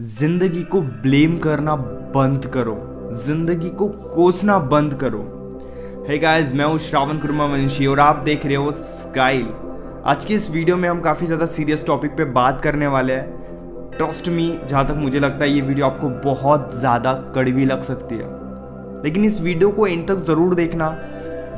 जिंदगी को ब्लेम करना बंद करो, जिंदगी को कोसना बंद करो। हे गाइस, मैं हूँ श्रावण कुर्मा वंशी और आप देख रहे हो स्काइल। आज की इस वीडियो में हम काफ़ी ज़्यादा सीरियस टॉपिक पे बात करने वाले हैं। ट्रस्ट मी, जहाँ तक मुझे लगता है ये वीडियो आपको बहुत ज़्यादा कड़वी लग सकती है, लेकिन इस वीडियो को एंड तक ज़रूर देखना।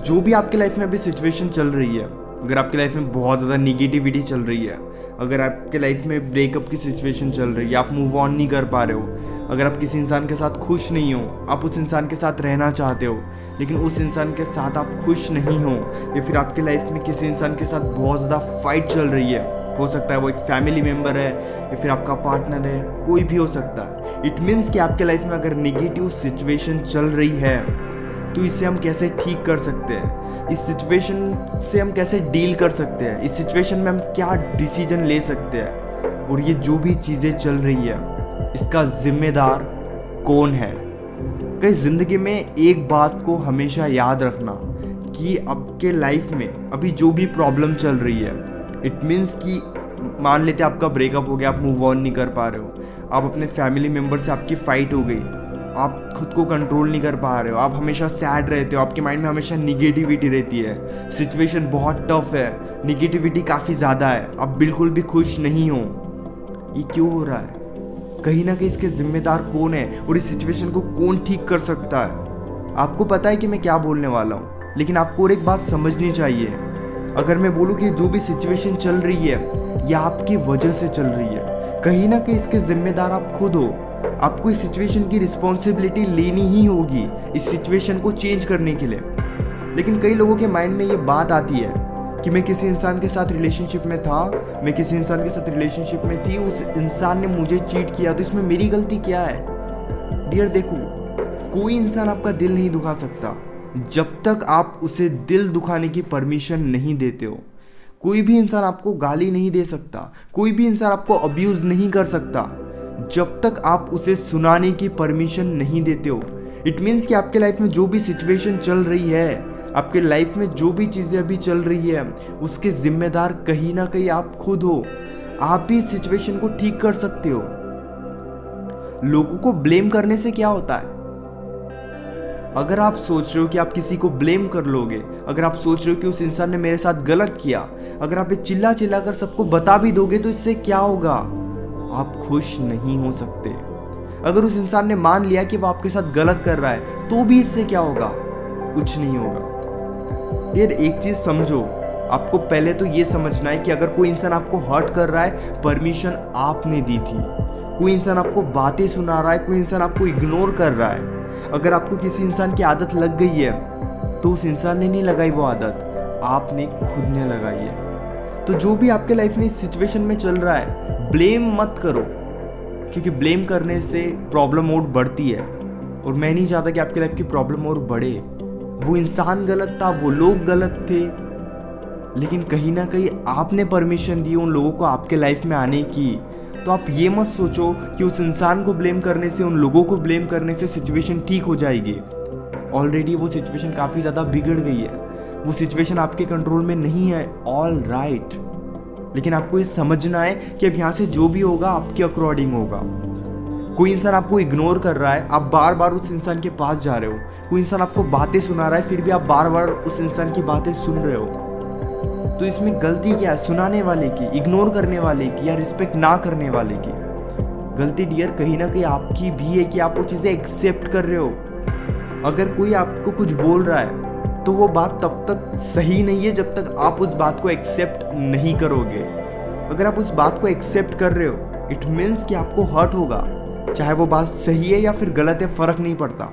जो भी आपकी लाइफ में अभी सिचुएशन चल रही है, अगर आपकी लाइफ में बहुत ज़्यादा निगेटिविटी चल रही है, अगर आपके लाइफ में ब्रेकअप की सिचुएशन चल रही है, आप मूव ऑन नहीं कर पा रहे हो, अगर आप किसी इंसान के साथ खुश नहीं हो, आप उस इंसान के साथ रहना चाहते हो लेकिन उस इंसान के साथ आप खुश नहीं हो, या फिर आपकी लाइफ में किसी इंसान के साथ बहुत ज़्यादा फाइट चल रही है, हो सकता है वो एक फैमिली मेम्बर है या फिर आपका पार्टनर है, कोई भी हो सकता है। इट मीन्स कि आपके लाइफ में अगर नेगेटिव सिचुएशन चल रही है तो इसे हम कैसे ठीक कर सकते हैं, इस सिचुएशन से हम कैसे डील कर सकते हैं, इस सिचुएशन में हम क्या डिसीजन ले सकते हैं, और ये जो भी चीज़ें चल रही है इसका जिम्मेदार कौन है। कई ज़िंदगी में एक बात को हमेशा याद रखना कि आपके लाइफ में अभी जो भी प्रॉब्लम चल रही है, इट मीन्स कि मान लेते आपका ब्रेकअप हो गया, आप मूव ऑन नहीं कर पा रहे हो, आप अपने फैमिली मेम्बर से आपकी फ़ाइट हो गई, आप खुद को कंट्रोल नहीं कर पा रहे हो, आप हमेशा सैड रहते हो, आपके माइंड में हमेशा निगेटिविटी रहती है, सिचुएशन बहुत टफ है, निगेटिविटी काफ़ी ज़्यादा है, आप बिल्कुल भी खुश नहीं हो। ये क्यों हो रहा है? कहीं ना कहीं इसके जिम्मेदार कौन है और इस सिचुएशन को कौन ठीक कर सकता है? आपको पता है कि मैं क्या बोलने वाला हूँ, लेकिन आपको और एक बात समझनी चाहिए। अगर मैं बोलूँ कि जो भी सिचुएशन चल रही है यह आपकी वजह से चल रही है, कहीं ना कहीं इसके जिम्मेदार आप खुद हो। आपको इस सिचुएशन की रिस्पॉन्सिबिलिटी लेनी ही होगी इस सिचुएशन को चेंज करने के लिए। लेकिन कई लोगों के माइंड में ये बात आती है कि मैं किसी इंसान के साथ रिलेशनशिप में था, मैं किसी इंसान के साथ रिलेशनशिप में थी, उस इंसान ने मुझे चीट किया, तो इसमें मेरी गलती क्या है? डियर देखो, कोई इंसान आपका दिल नहीं दुखा सकता जब तक आप उसे दिल दुखाने की परमिशन नहीं देते हो। कोई भी इंसान आपको गाली नहीं दे सकता, कोई भी इंसान आपको अब्यूज़ नहीं कर सकता जब तक आप उसे सुनाने की परमिशन नहीं देते हो। इट मीन्स कि आपके लाइफ में जो भी सिचुएशन चल रही है, आपके लाइफ में जो भी चीज़ें अभी चल रही है, उसके जिम्मेदार कहीं ना कहीं आप खुद हो। आप भी इस सिचुएशन को ठीक कर सकते हो। लोगों को ब्लेम करने से क्या होता है? अगर आप सोच रहे हो कि आप किसी को ब्लेम कर लोगे, अगर आप सोच रहे हो कि उस इंसान ने मेरे साथ गलत किया, अगर आप ये चिल्ला चिल्ला कर सबको बता भी दोगे तो इससे क्या होगा? आप खुश नहीं हो सकते। अगर उस इंसान ने मान लिया कि वो आपके साथ गलत कर रहा है तो भी इससे क्या होगा? कुछ नहीं होगा। यार एक चीज़ समझो, आपको पहले तो ये समझना है कि अगर कोई इंसान आपको हर्ट कर रहा है, परमिशन आपने दी थी। कोई इंसान आपको बातें सुना रहा है, कोई इंसान आपको इग्नोर कर रहा है, अगर आपको किसी इंसान की आदत लग गई है तो उस इंसान ने नहीं लगाई वो आदत, आपने खुद ने लगाई है। तो जो भी आपके लाइफ में इस सिचुएशन में चल रहा है, ब्लेम मत करो, क्योंकि ब्लेम करने से प्रॉब्लम और बढ़ती है, और मैं नहीं चाहता कि आपकी लाइफ की प्रॉब्लम और बढ़े। वो इंसान गलत था, वो लोग गलत थे, लेकिन कहीं ना कहीं आपने परमिशन दी उन लोगों को आपके लाइफ में आने की। तो आप ये मत सोचो कि उस इंसान को ब्लेम करने से, उन लोगों को ब्लेम करने से सिचुएशन ठीक हो जाएगी। ऑलरेडी वो सिचुएशन काफ़ी ज़्यादा बिगड़ गई है, वो सिचुएशन आपके कंट्रोल में नहीं है। ऑल राइट, लेकिन आपको ये समझना है कि अब यहाँ से जो भी होगा आपके अकॉर्डिंग होगा। कोई इंसान आपको इग्नोर कर रहा है, आप बार बार उस इंसान के पास जा रहे हो। कोई इंसान आपको बातें सुना रहा है, फिर भी आप बार बार उस इंसान की बातें सुन रहे हो। तो इसमें गलती क्या है? सुनाने वाले की, इग्नोर करने वाले की, या रिस्पेक्ट ना करने वाले की? गलती डियर कहीं ना कहीं आपकी भी है कि आप वो चीज़ें एक्सेप्ट कर रहे हो। अगर कोई आपको कुछ बोल रहा है तो वो बात तब तक सही नहीं है जब तक आप उस बात को एक्सेप्ट नहीं करोगे। अगर आप उस बात को एक्सेप्ट कर रहे हो, इट मीन्स कि आपको हर्ट होगा, चाहे वो बात सही है या फिर गलत है, फ़र्क नहीं पड़ता।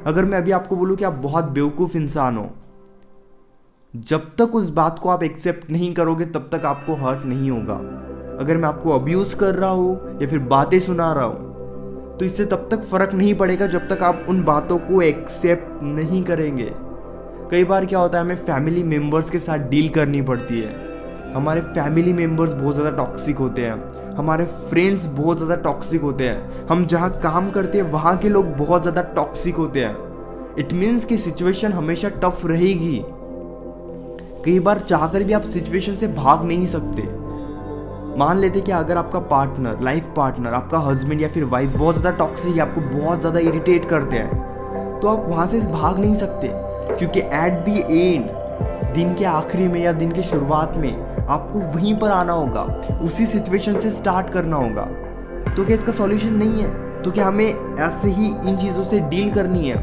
अगर मैं अभी आपको बोलूँ कि आप बहुत बेवकूफ़ इंसान हो, जब तक उस बात को आप एक्सेप्ट नहीं करोगे तब तक आपको हर्ट नहीं होगा। अगर मैं आपको अब्यूज़ कर रहा हूँ या फिर बातें सुना रहा हूँ तो इससे तब तक फ़र्क नहीं पड़ेगा जब तक आप उन बातों को एक्सेप्ट नहीं करेंगे। कई बार क्या होता है, हमें फैमिली मेम्बर्स के साथ डील करनी पड़ती है। हमारे फैमिली मेम्बर्स बहुत ज़्यादा टॉक्सिक होते हैं, हमारे फ्रेंड्स बहुत ज़्यादा टॉक्सिक होते हैं, हम जहाँ काम करते हैं वहाँ के लोग बहुत ज़्यादा टॉक्सिक होते हैं। इट मीन्स कि सिचुएशन हमेशा टफ रहेगी। कई बार चाहकर भी आप सिचुएशन से भाग नहीं सकते। मान लेते कि अगर आपका पार्टनर, लाइफ पार्टनर, आपका हस्बैंड या फिर वाइफ बहुत ज़्यादा टॉक्सिक है, आपको बहुत ज़्यादा इरिटेट करते हैं, तो आप वहाँ से भाग नहीं सकते, क्योंकि एट दी एंड, दिन के आखिरी में या दिन के शुरुआत में आपको वहीं पर आना होगा, उसी सिचुएशन से स्टार्ट करना होगा। तो क्या इसका सॉल्यूशन नहीं है? तो क्या हमें ऐसे ही इन चीज़ों से डील करनी है?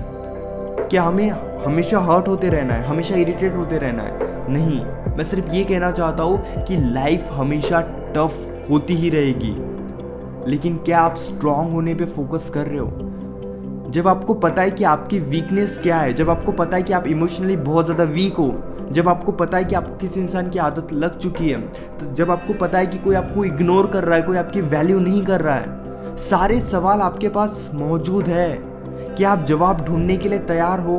क्या हमें हमेशा हर्ट होते रहना है, हमेशा इरिटेट होते रहना है? नहीं, मैं सिर्फ ये कहना चाहता हूँ कि लाइफ हमेशा टफ होती ही रहेगी, लेकिन क्या आप स्ट्रांग होने पे फोकस कर रहे हो? जब आपको पता है कि आपकी वीकनेस क्या है, जब आपको पता है कि आप इमोशनली बहुत ज़्यादा वीक हो, जब आपको पता है कि आपको किसी इंसान की आदत लग चुकी है, तो जब आपको पता है कि कोई आपको इग्नोर कर रहा है, कोई आपकी वैल्यू नहीं कर रहा है, सारे सवाल आपके पास मौजूद है। क्या आप जवाब ढूंढने के लिए तैयार हो?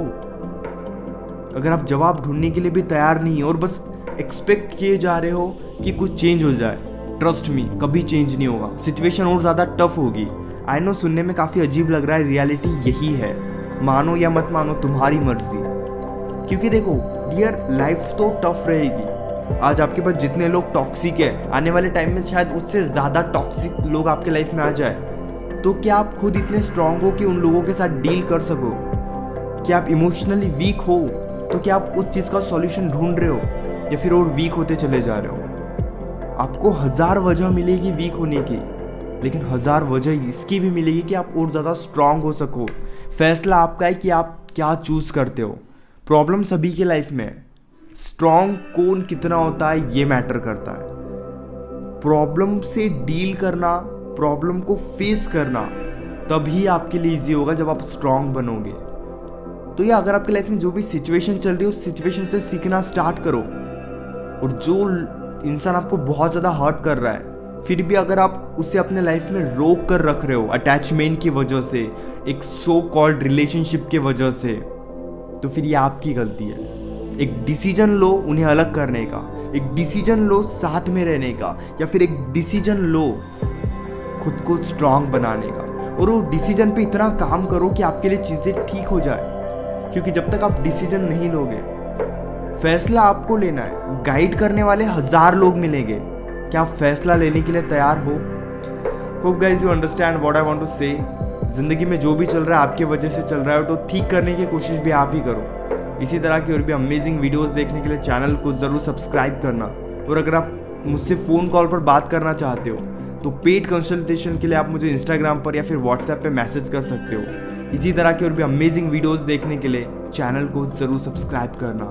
अगर आप जवाब ढूंढने के लिए भी तैयार नहीं हो और बस एक्सपेक्ट किए जा रहे हो कि कुछ चेंज हो जाए, ट्रस्ट मी, कभी चेंज नहीं होगा। सिचुएशन और ज़्यादा टफ होगी। आई नो सुनने में काफ़ी अजीब लग रहा है, रियलिटी यही है। मानो या मत मानो, तुम्हारी मर्जी। क्योंकि देखो डियर, लाइफ तो टफ रहेगी। आज आपके पास जितने लोग टॉक्सिक है, आने वाले टाइम में शायद उससे ज़्यादा टॉक्सिक लोग आपके लाइफ में आ जाए। तो क्या आप खुद इतने स्ट्रांग हो कि उन लोगों के साथ डील कर सको? क्या आप इमोशनली वीक हो? तो क्या आप उस चीज़ का सॉल्यूशन ढूंढ रहे हो या फिर और वीक होते चले जा रहे हो? आपको 1000 वजह मिलेगी वीक होने की, लेकिन 1000 वजह इसकी भी मिलेगी कि आप और ज़्यादा स्ट्रांग हो सको। फैसला आपका है कि आप क्या चूज़ करते हो। प्रॉब्लम सभी की लाइफ में है, स्ट्रांग कौन कितना होता है ये मैटर करता है। प्रॉब्लम से डील करना, प्रॉब्लम को फेस करना तभी आपके लिए इजी होगा जब आप स्ट्रांग बनोगे। तो या अगर आपकी लाइफ में जो भी सिचुएशन चल रही है, उस सिचुएशन से सीखना स्टार्ट करो। और जो इंसान आपको बहुत ज़्यादा हर्ट कर रहा है, फिर भी अगर आप उसे अपने लाइफ में रोक कर रख रहे हो अटैचमेंट की वजह से, एक सो कॉल्ड रिलेशनशिप की वजह से, तो फिर ये आपकी गलती है। एक डिसीजन लो उन्हें अलग करने का, एक डिसीजन लो साथ में रहने का, या फिर एक डिसीजन लो खुद को स्ट्रांग बनाने का। और वो डिसीजन पे इतना काम करो कि आपके लिए चीज़ें ठीक हो जाए। क्योंकि जब तक आप डिसीजन नहीं लोगे, फैसला आपको लेना है, गाइड करने वाले 1000 लोग मिलेंगे। क्या आप फैसला लेने के लिए तैयार हो? Hope guys you understand what I want to say. जिंदगी में जो भी चल रहा है आपकी वजह से चल रहा है, तो ठीक करने की कोशिश भी आप ही करो। इसी तरह की और भी अमेजिंग वीडियोस देखने के लिए चैनल को ज़रूर सब्सक्राइब करना। और अगर आप मुझसे फ़ोन कॉल पर बात करना चाहते हो, तो पेड कंसल्टेशन के लिए आप मुझे इंस्टाग्राम पर या फिर व्हाट्सएप पे मैसेज कर सकते हो। इसी तरह की और भी अमेजिंग वीडियोस देखने के लिए चैनल को ज़रूर सब्सक्राइब करना।